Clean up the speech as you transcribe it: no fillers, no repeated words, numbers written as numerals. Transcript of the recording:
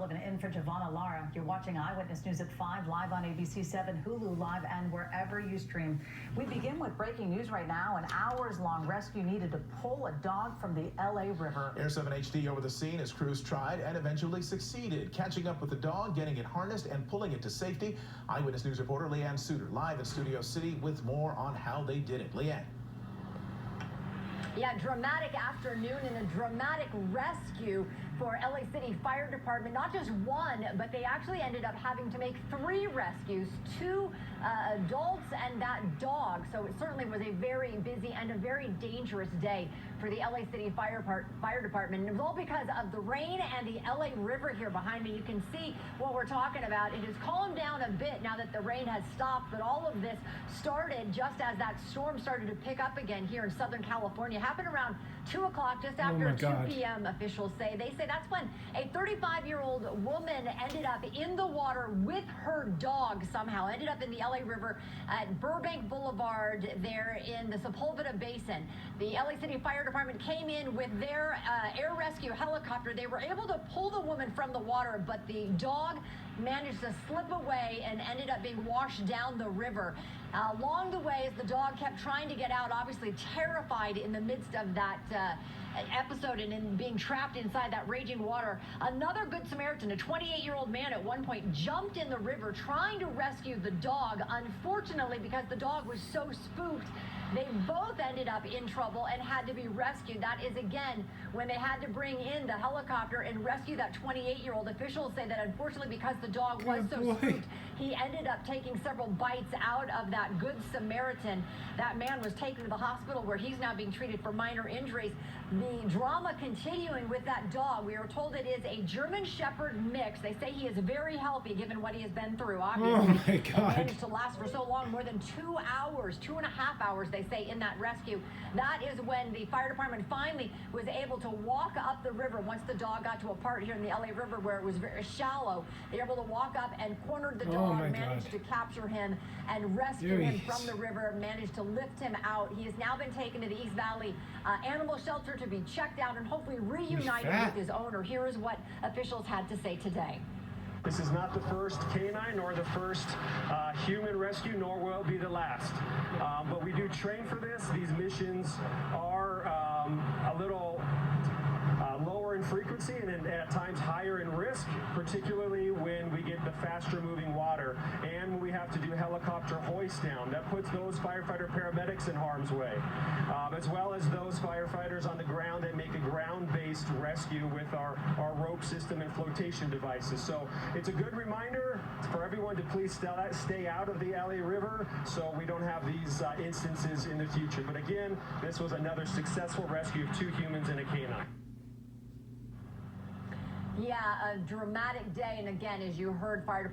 Sullivan in for Giovanna Lara. You're watching Eyewitness News at 5, live on ABC 7, Hulu Live, and wherever you stream. We begin with breaking news right now. An hours-long rescue needed to pull a dog from the LA River. Air 7 HD over the scene as crews tried and eventually succeeded, catching up with the dog, getting it harnessed, and pulling it to safety. Eyewitness News reporter Leanne Suter live in Studio City with more on how they did it. Leanne. Yeah, dramatic afternoon and a dramatic rescue for LA City Fire Department. Not just one, but they actually ended up having to make 3 rescues, 2 adults and that dog. So it certainly was a very busy and a very dangerous day for the LA City Fire Department. And it was all because of the rain and the LA River here behind me. You can see what we're talking about. It has calmed down a bit now that the rain has stopped, but all of this started just as that storm started to pick up again here in Southern California. It happened around 2 o'clock, just after 2 p.m. officials say. They say that's when a 35-year-old woman ended up in the water with her dog somehow, ended up in the LA River at Burbank Boulevard there in the Sepulveda Basin. The LA City Fire Department came in with their air rescue helicopter. They were able to pull the woman from the water, but the dog managed to slip away and ended up being washed down the river. Along the way, as the dog kept trying to get out, obviously terrified in the midst of that episode and in being trapped inside that raging water, another Good Samaritan, a 28-year-old man at one point, jumped in the river trying to rescue the dog. Unfortunately, because the dog was so spooked, they both ended up in trouble and had to be rescued. That is, again, when they had to bring in the helicopter and rescue that 28-year-old. Officials say that unfortunately, because the dog was so spooked, he ended up taking several bites out of that Good Samaritan. That man was taken to the hospital where he's now being treated for minor injuries. The drama continuing with that dog. We are told it is a German Shepherd mix. They say he is very healthy given what he has been through. Obviously, oh my God. It managed to last for so long, more than 2 hours, 2.5 hours, they say, in that rescue. That is when the fire department finally was able to walk up the river once the dog got to a part here in the LA River where it was very shallow. They were able to walk up and cornered the dog, managed to capture him and rescue him from the river, managed to lift him out. He has now been taken to the East Valley Animal Shelter to be checked out and hopefully reunited with his owner. Here is what officials had to say today. This is not the first canine nor the first human rescue, nor will it be the last. But we do train for this. These missions are a little lower in frequency and at times higher in risk, particularly when we get the faster moving water and when we have to do helicopter hoist down. That puts those firefighter paramedics in harm's way, as well as those firefighters on the ground that make a ground-based rescue with our rope system and flotation devices. So it's a good reminder for everyone to please stay out of the LA River so we don't have these instances in the future. But again, this was another successful rescue of 2 humans and a canine. Yeah, a dramatic day. And again, as you heard, fire